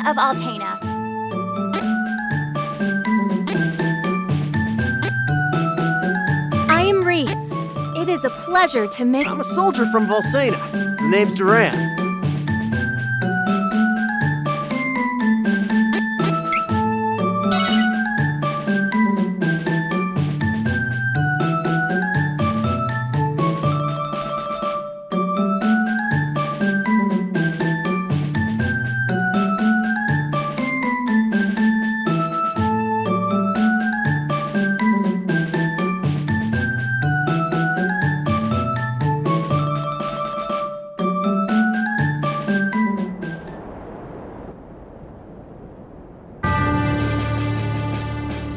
of Altena. I am Reese. It is a pleasure to make— I'm a soldier from Volsena. The name's Duran.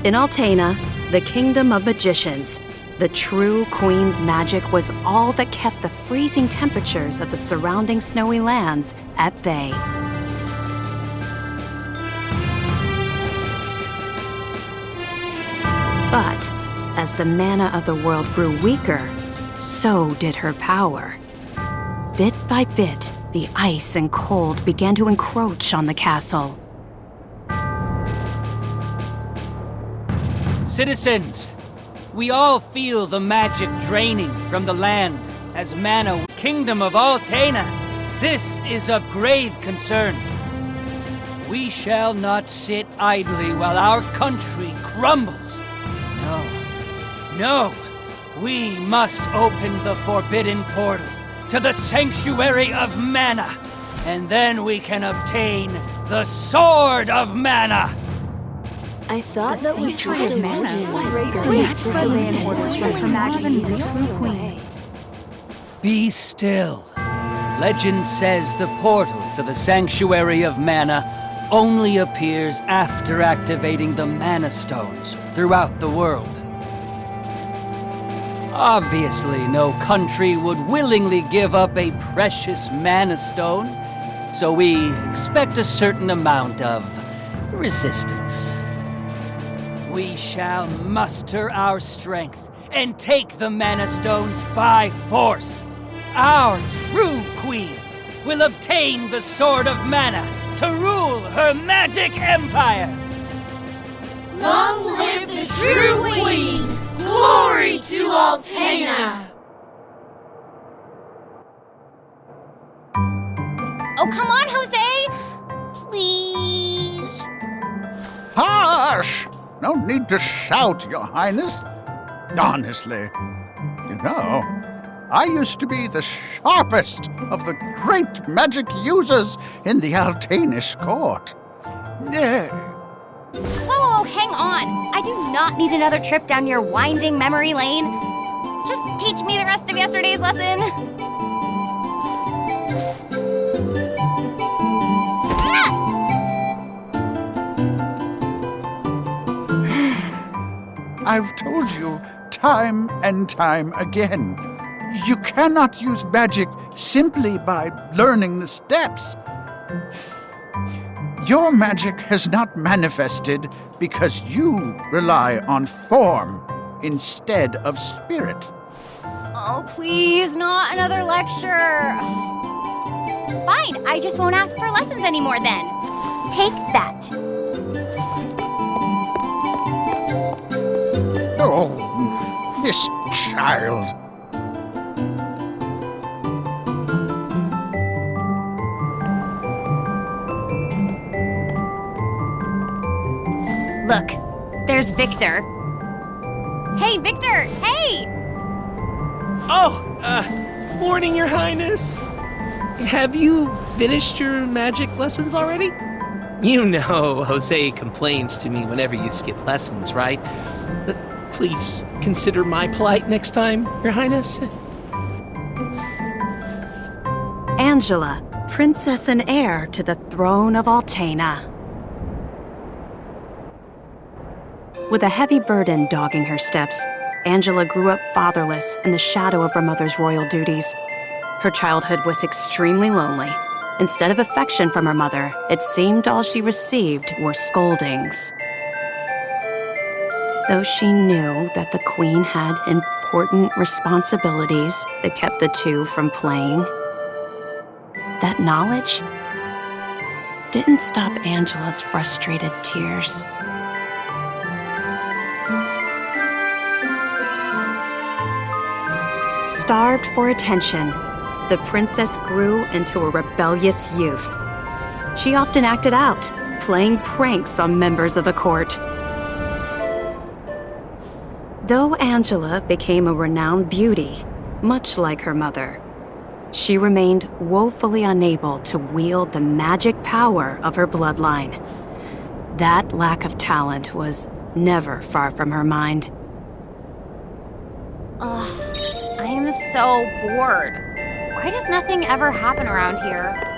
In Altena, the kingdom of magicians, the true queen's magic was all that kept the freezing temperatures of the surrounding snowy lands at bay. But as the mana of the world grew weaker, so did her power. Bit by bit, the ice and cold began to encroach on the castle. Citizens, we all feel the magic draining from the land as mana. Kingdom of Altena, this is of grave concern. We shall not sit idly while our country crumbles. No, we must open the forbidden portal to the Sanctuary of Mana, and then we can obtain the Sword of Mana. I thought that was Sanctuary just of Mana. Be still. Legend says the portal to the Sanctuary of Mana only appears after activating the Mana Stones throughout the world. Obviously, no country would willingly give up a precious Mana Stone, so we expect a certain amount of resistance. We shall muster our strength and take the Mana Stones by force. Our true queen will obtain the Sword of Mana to rule her magic empire. Long live the true queen! Glory to Altena! Oh, come on, Jose! Please. Hush! No need to shout, Your Highness. Honestly, you know, I used to be the sharpest of the great magic users in the Altenish court. Whoa, hang on. I do not need another trip down your winding memory lane. Just teach me the rest of yesterday's lesson. I've told you time and time again, you cannot use magic simply by learning the steps. Your magic has not manifested because you rely on form instead of spirit. Oh, please, not another lecture. Fine, I just won't ask for lessons anymore then. Take that. Oh, this child. Look, there's Victor. Hey, Victor, hey! Oh, morning, Your Highness. Have you finished your magic lessons already? You know Jose complains to me whenever you skip lessons, right? But please consider my plight next time, Your Highness. Angela, princess and heir to the throne of Altena. With a heavy burden dogging her steps, Angela grew up fatherless in the shadow of her mother's royal duties. Her childhood was extremely lonely. Instead of affection from her mother, it seemed all she received were scoldings. Though she knew that the queen had important responsibilities that kept the two from playing, that knowledge didn't stop Angela's frustrated tears. Starved for attention, the princess grew into a rebellious youth. She often acted out, playing pranks on members of the court. Though Angela became a renowned beauty, much like her mother, she remained woefully unable to wield the magic power of her bloodline. That lack of talent was never far from her mind. Ugh, I am so bored. Why does nothing ever happen around here?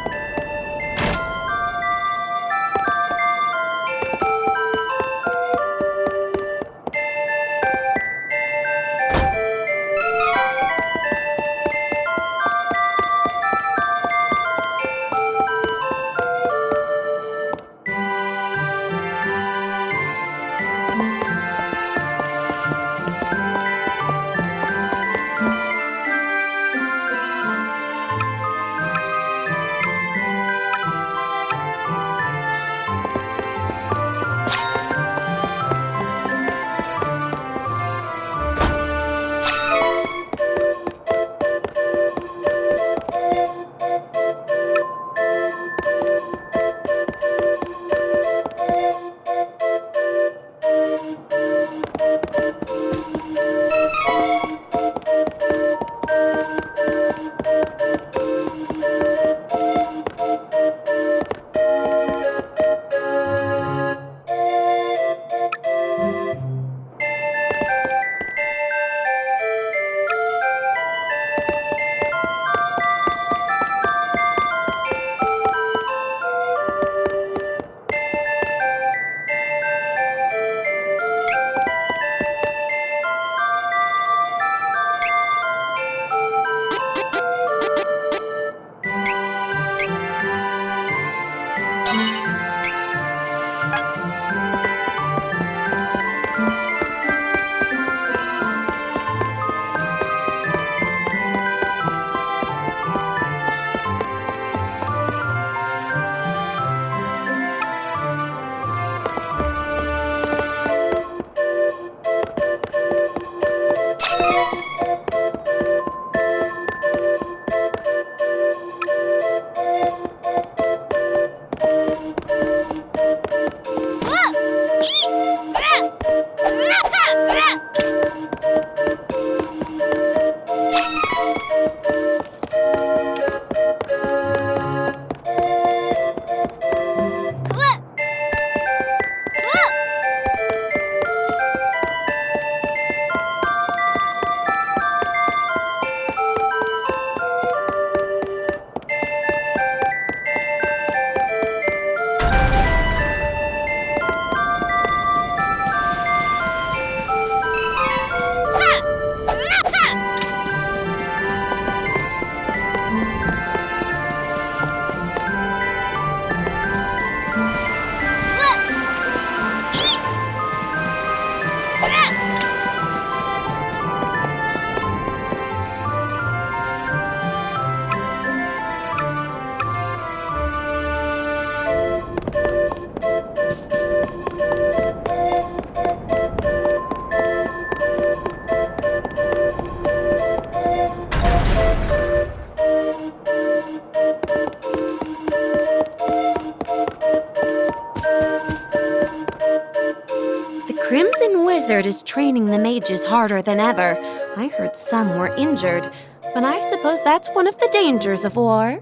Wizard is training the mages harder than ever. I heard some were injured, but I suppose that's one of the dangers of war.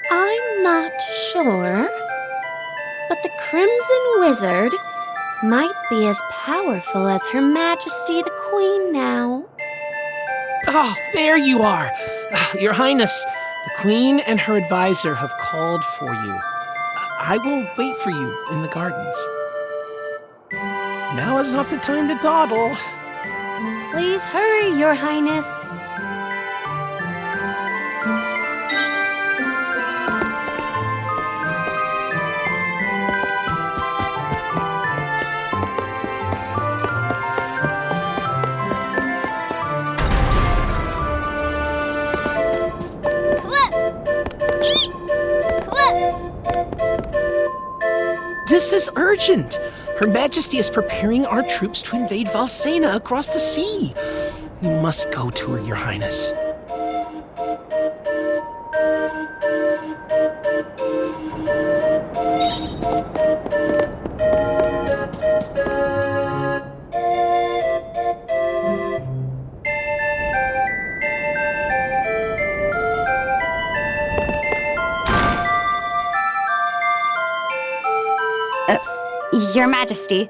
I'm not sure, but the Crimson Wizard might be as powerful as Her Majesty the Queen now. Oh, there you are. Your Highness, the Queen and her advisor have called for you. I will wait for you in the gardens. Now is not the time to dawdle. Please hurry, Your Highness. This is urgent. Her Majesty is preparing our troops to invade Valsena across the sea. We must go to her, Your Highness. Your Majesty,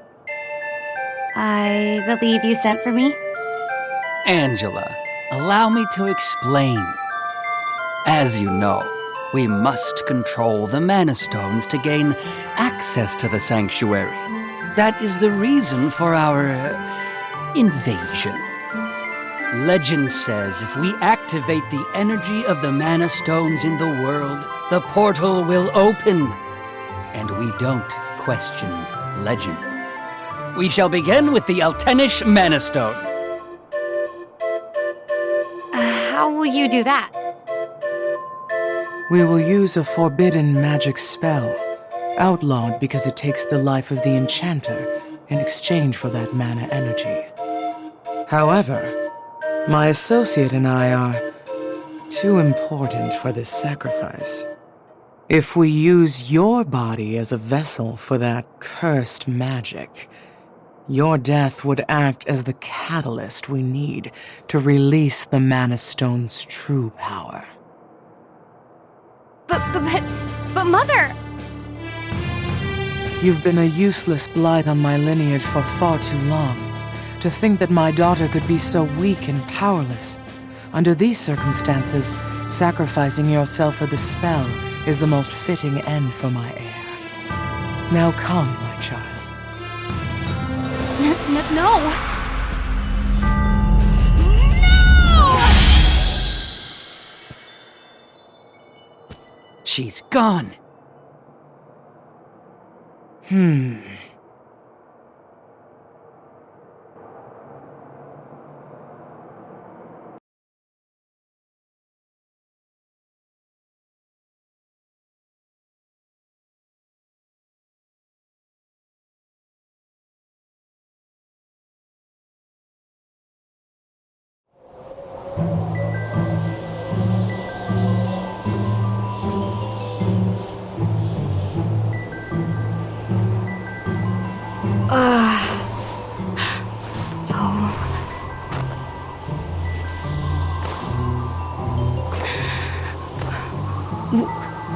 I believe you sent for me? Angela, allow me to explain. As you know, we must control the Mana Stones to gain access to the sanctuary. That is the reason for our invasion. Legend says if we activate the energy of the Mana Stones in the world, the portal will open. And we don't question legend. We shall begin with the Altenish Mana Stone. How will you do that? We will use a forbidden magic spell, outlawed because it takes the life of the enchanter in exchange for that mana energy. However, my associate and I are too important for this sacrifice. If we use your body as a vessel for that cursed magic, your death would act as the catalyst we need to release the Mana Stone's true power. But Mother! You've been a useless blight on my lineage for far too long. To think that my daughter could be so weak and powerless. Under these circumstances, sacrificing yourself for the spell is the most fitting end for my heir. Now come, my child. No! She's gone.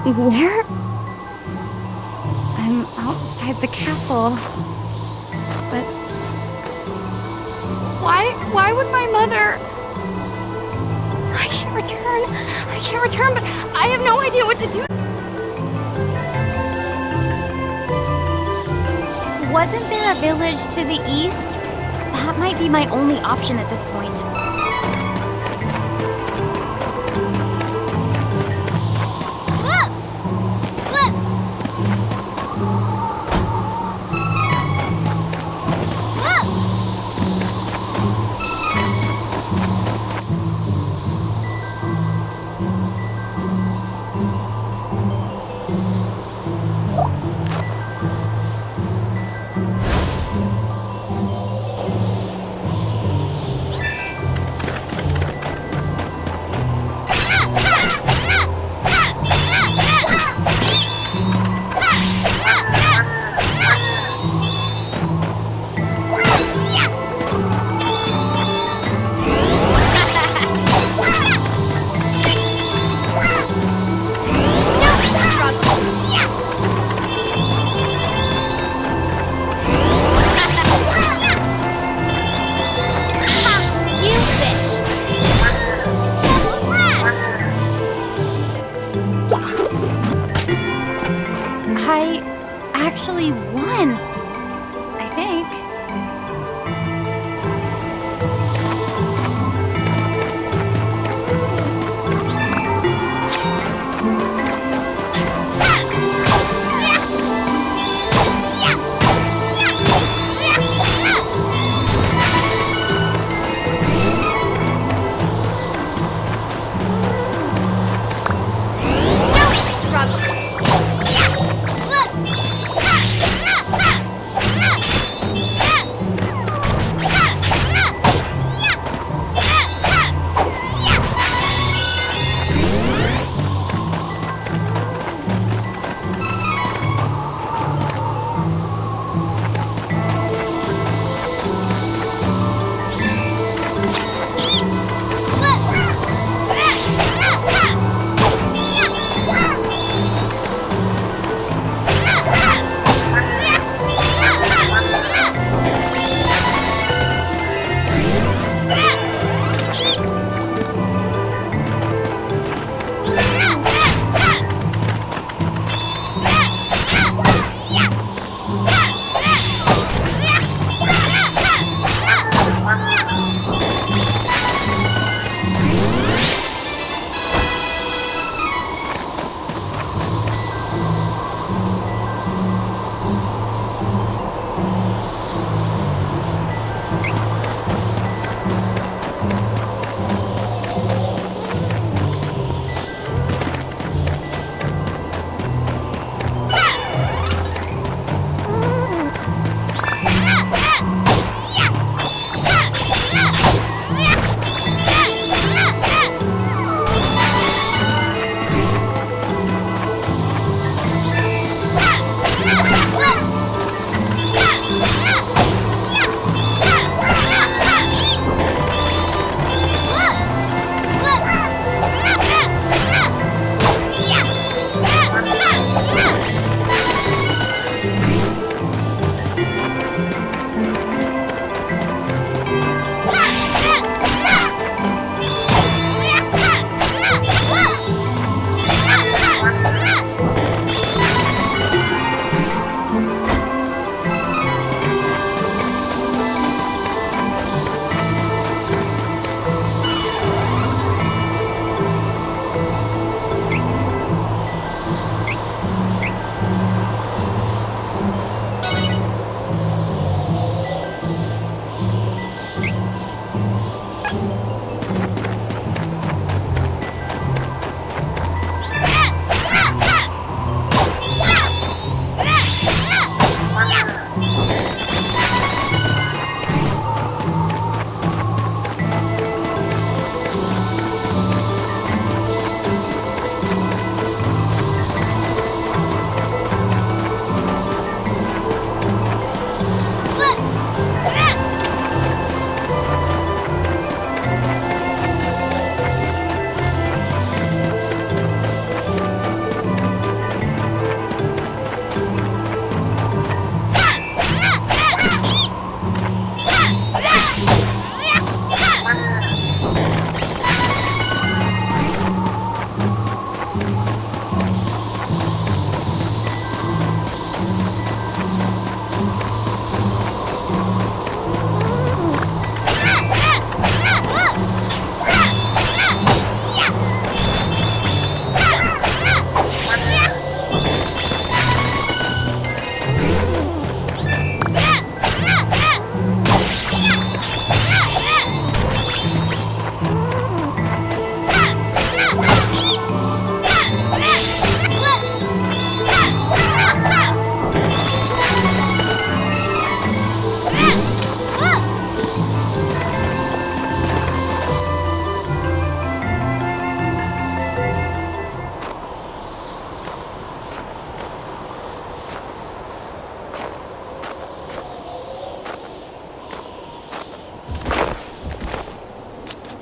Where? I'm outside the castle. But why would my mother? I can't return, but I have no idea what to do. Wasn't there a village to the east? That might be my only option at this point.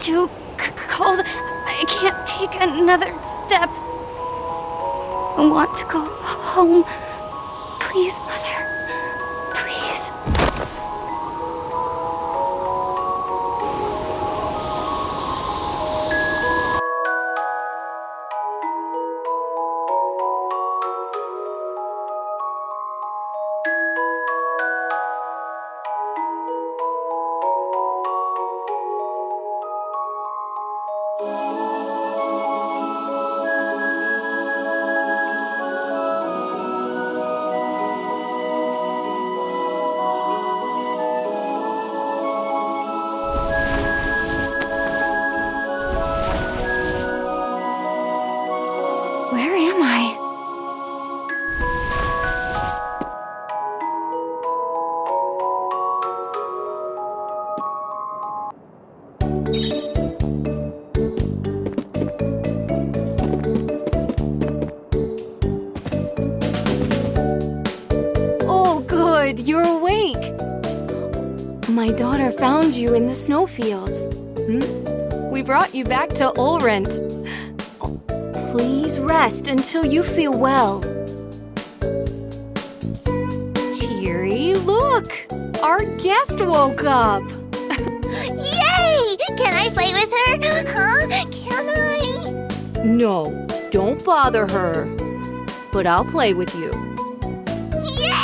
too cold. I can't take another step. I want to go home. Please, Mother. Please. Where am I? Oh, good, you're awake. My daughter found you in the snowfields. We brought you back to Ulrent. Please rest until you feel well. Cheery, look! Our guest woke up! Yay! Can I play with her? Huh? Can I? No, don't bother her. But I'll play with you. Yay!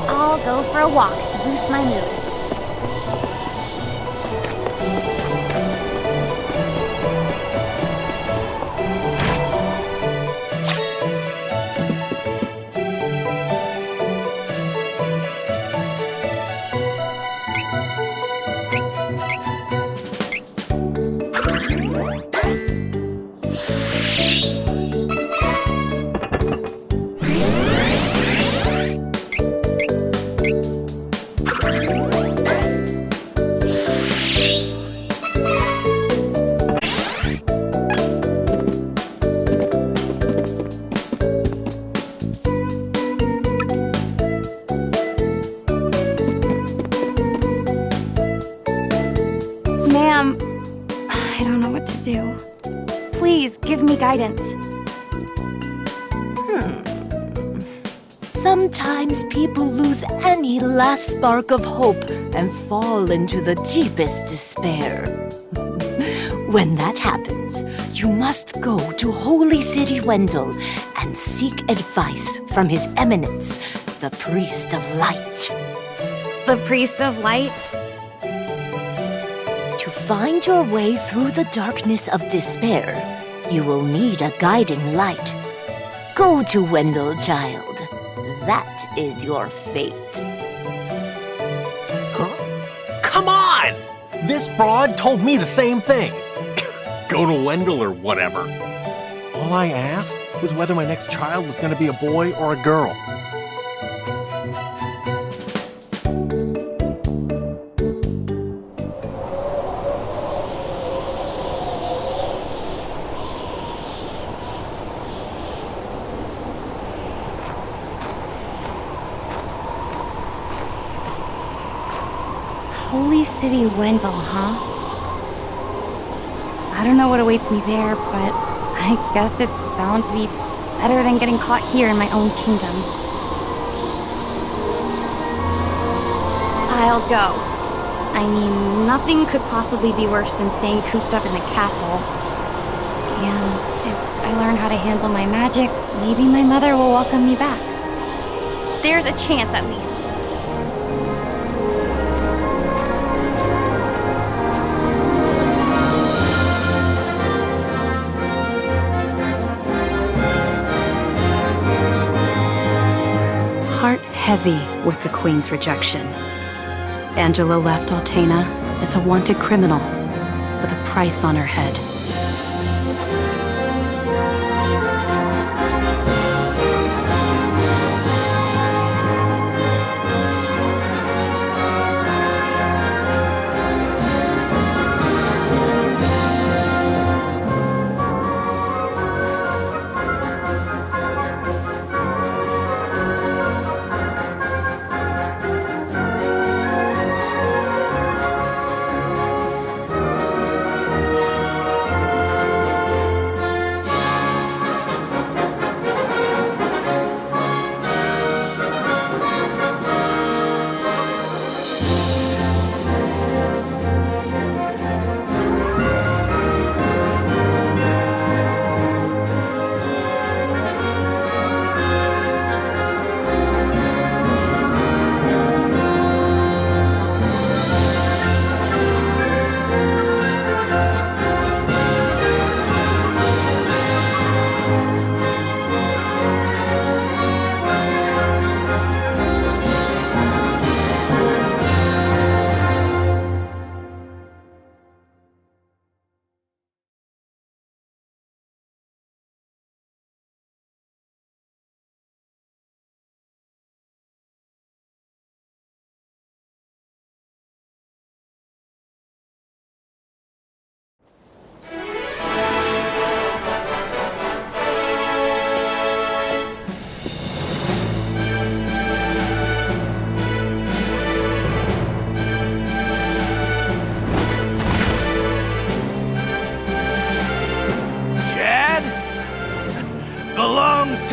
I'll go for a walk to boost my mood. Ma'am, I don't know what to do. Please give me guidance. Sometimes people lose any last spark of hope and fall into the deepest despair. When that happens, you must go to Holy City Wendell and seek advice from His Eminence, the Priest of Light. The Priest of Light? To find your way through the darkness of despair, you will need a guiding light. Go to Wendell, child. That is your fate. Huh? Come on! This fraud told me the same thing. Go to Wendell or whatever. All I asked was whether my next child was going to be a boy or a girl. Holy City Wendell, huh? I don't know what awaits me there, but I guess it's bound to be better than getting caught here in my own kingdom. I'll go. I mean, nothing could possibly be worse than staying cooped up in the castle. And if I learn how to handle my magic, maybe my mother will welcome me back. There's a chance, at least. Heart heavy with the Queen's rejection, Angela left Altena as a wanted criminal with a price on her head.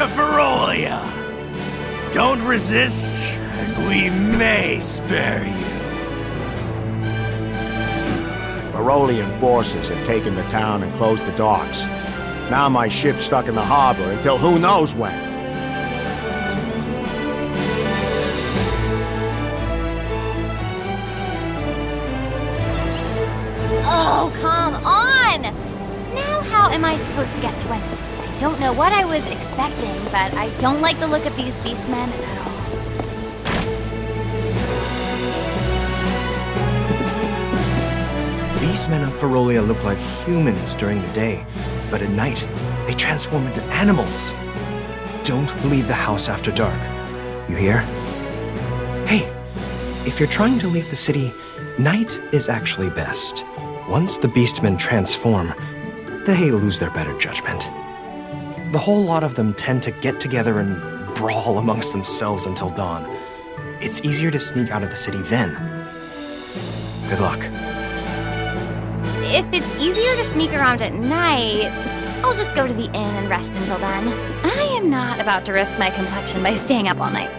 to Ferolia. Don't resist, and we may spare you. Ferolian forces have taken the town and closed the docks. Now my ship's stuck in the harbor until who knows when. Oh, come on! Now how am I supposed to get to Wendell? I don't know what I was expecting, but I don't like the look of these beastmen at all. Beastmen of Ferolia look like humans during the day, but at night, they transform into animals. Don't leave the house after dark. You hear? Hey, if you're trying to leave the city, night is actually best. Once the beastmen transform, they lose their better judgment. The whole lot of them tend to get together and brawl amongst themselves until dawn. It's easier to sneak out of the city then. Good luck. If it's easier to sneak around at night, I'll just go to the inn and rest until then. I am not about to risk my complexion by staying up all night.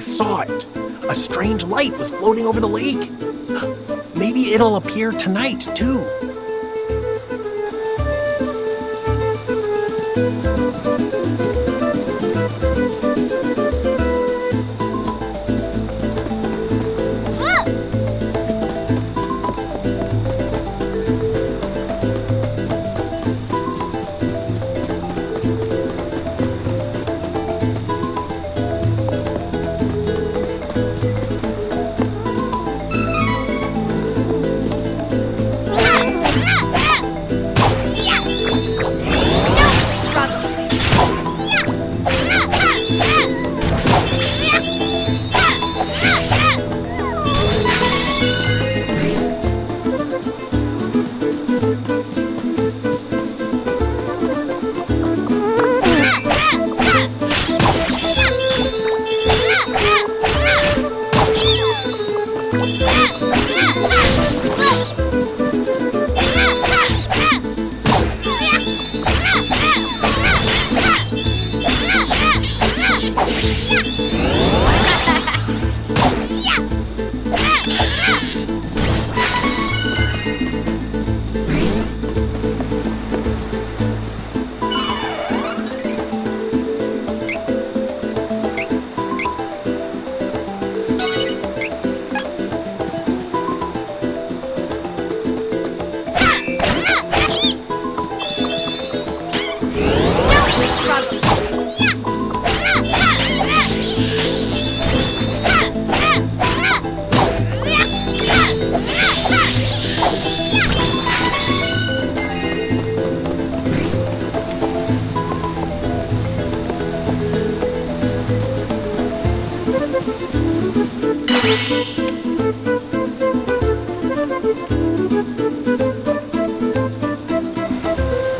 saw it. A strange light was floating over the lake. Maybe it'll appear tonight, too.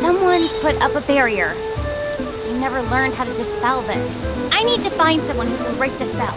Someone's put up a barrier. I never learned how to dispel this. I need to find someone who can break the spell.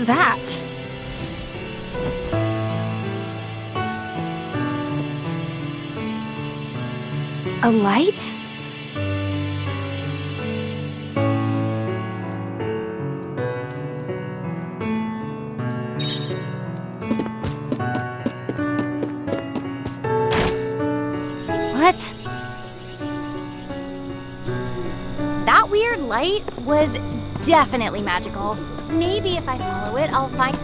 that? A light? What? That weird light was definitely magical. Maybe if I follow it, I'll find...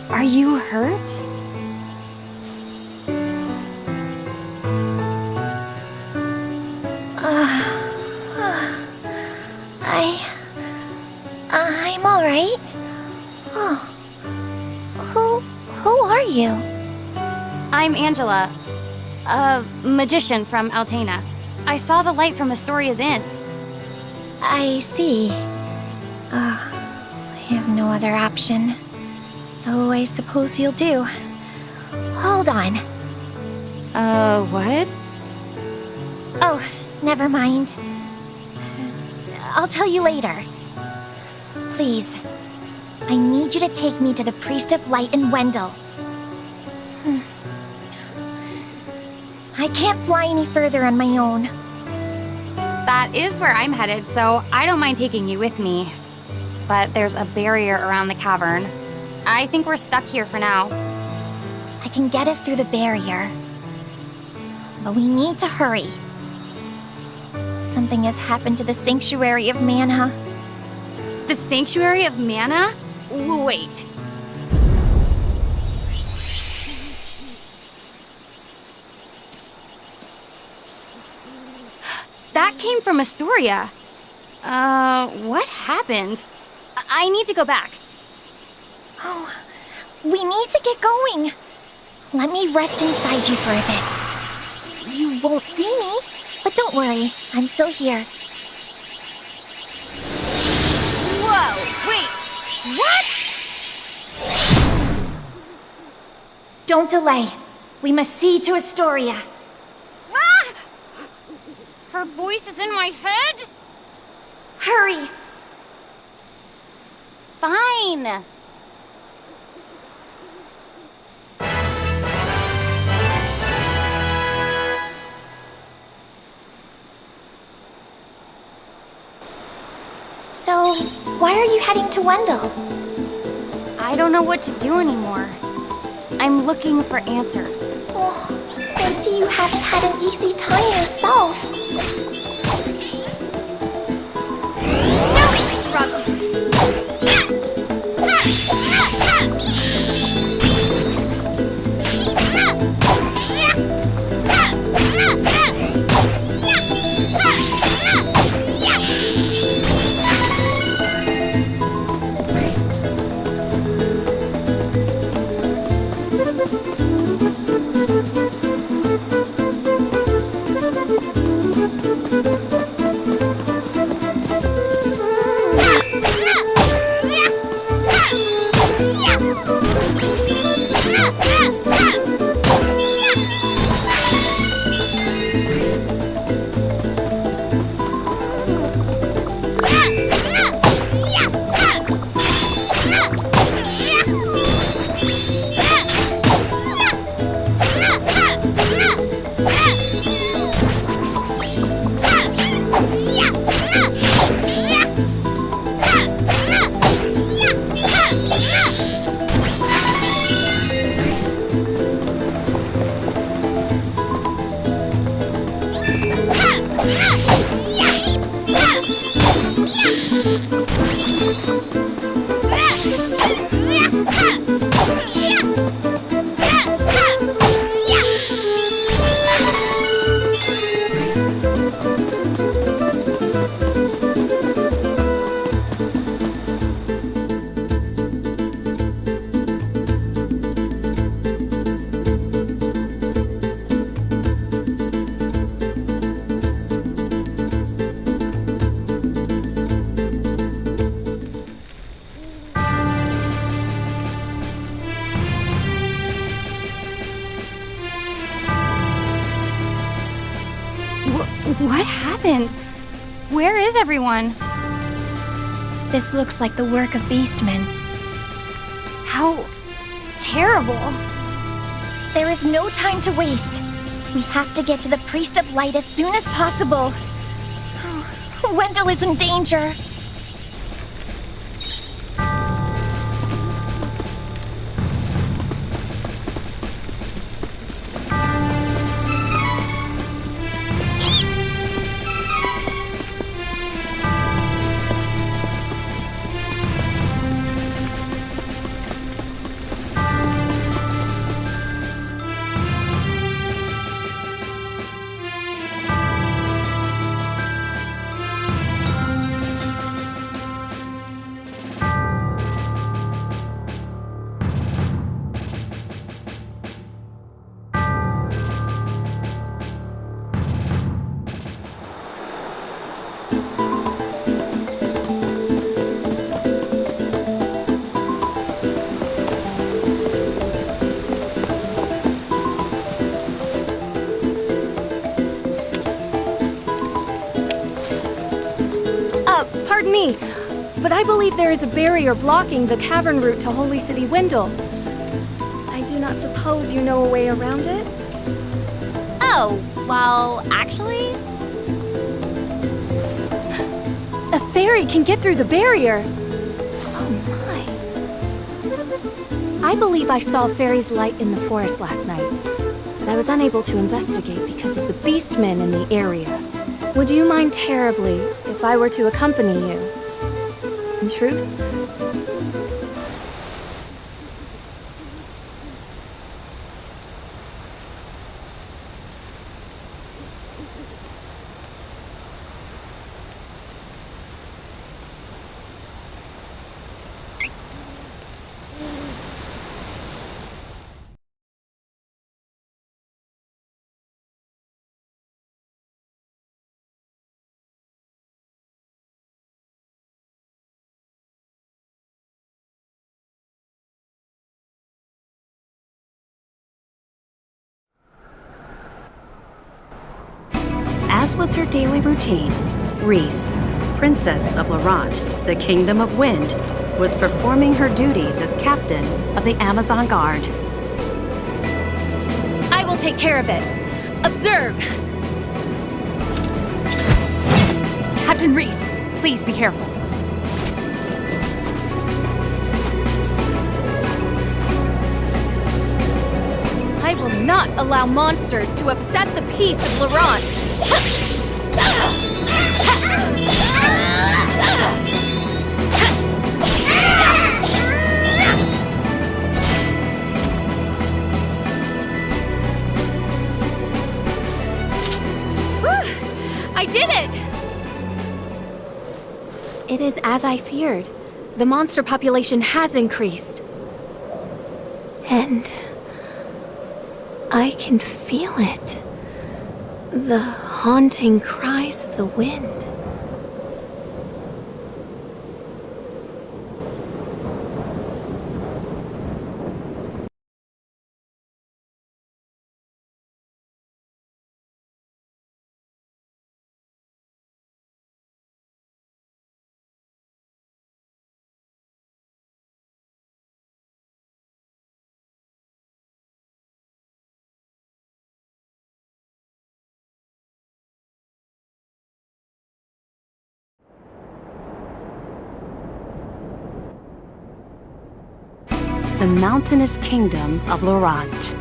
Are you hurt? I'm all right. Oh, who are you? I'm Angela, a magician from Altena. I saw the light from Astoria's Inn. I see. I have no other option. So I suppose you'll do. Hold on. What? Oh, never mind. I'll tell you later. Please, I need you to take me to the Priest of Light in Wendell. I can't fly any further on my own. That is where I'm headed, so I don't mind taking you with me. But there's a barrier around the cavern. I think we're stuck here for now. I can get us through the barrier. But we need to hurry. Something has happened to the Sanctuary of Mana. The Sanctuary of Mana? Wait. That came from Astoria. What happened? I need to go back. Oh, we need to get going. Let me rest inside you for a bit. You won't see me, but don't worry, I'm still here. Whoa, wait, what? Don't delay. We must see to Astoria. Ah! Her voice is in my head? Hurry! Fine. So, why are you heading to Wendell? I don't know what to do anymore. I'm looking for answers. Oh, I see you haven't had an easy time yourself. No struggle. What happened? Where is everyone? This looks like the work of beastmen. How terrible. There is no time to waste. We have to get to the Priest of Light as soon as possible. Wendell is in danger. pardon me, but I believe there is a barrier blocking the cavern route to Holy City Wendell. I do not suppose you know a way around it? Oh, well, actually... A fairy can get through the barrier! Oh my. I believe I saw Fairy's light in the forest last night, but I was unable to investigate because of the beastmen in the area. Would you mind terribly if I were to accompany you? In truth? As was her daily routine, Reese, Princess of Laurent, the Kingdom of Wind, was performing her duties as captain of the Amazon Guard. I will take care of it. Observe! Captain Reese, please be careful. I will not allow monsters to upset the peace of Laurent. I did it! It is as I feared. The monster population has increased. And I can feel it. The haunting cries of the wind. The mountainous kingdom of Laurent.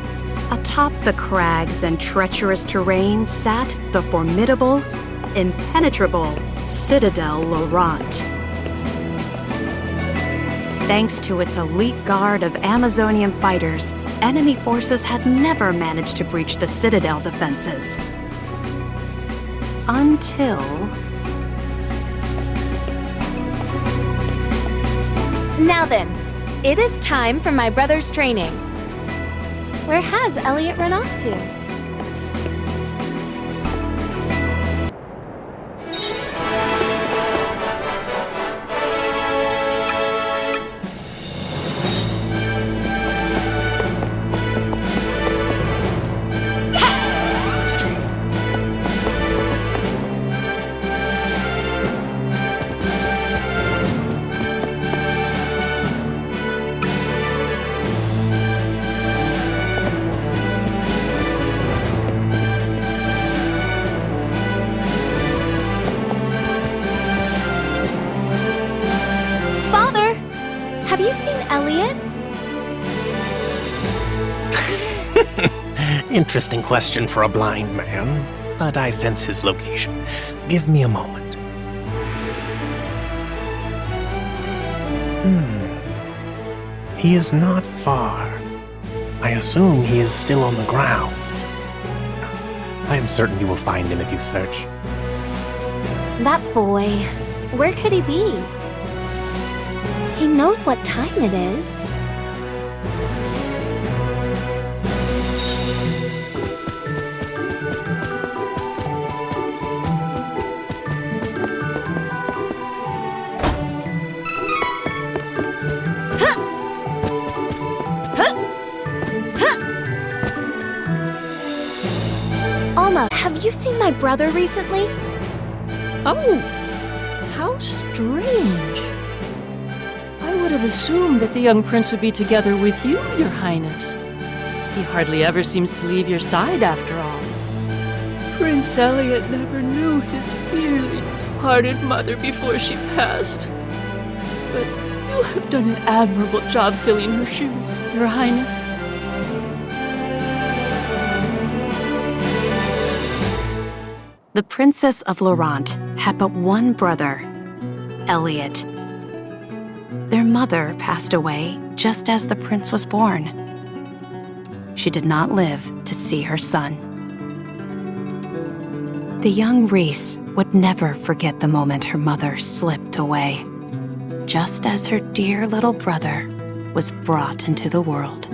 Atop the crags and treacherous terrain sat the formidable, impenetrable Citadel Laurent. Thanks to its elite guard of Amazonian fighters, enemy forces had never managed to breach the Citadel defenses. Until... Now then, it is time for my brother's training. Where has Elliot run off to? Have you seen Elliot? Interesting question for a blind man, but I sense his location. Give me a moment. He is not far. I assume he is still on the ground. I am certain you will find him if you search. That boy, where could he be? He knows what time it is. Alma, have you seen my brother recently? Oh, How strange. I would have assumed that the young prince would be together with you, Your Highness. He hardly ever seems to leave your side, after all. Prince Elliot never knew his dearly departed mother before she passed. But you have done an admirable job filling her shoes, Your Highness. The Princess of Laurent had but one brother, Elliot. Their mother passed away just as the prince was born. She did not live to see her son. The young Reese would never forget the moment her mother slipped away, just as her dear little brother was brought into the world.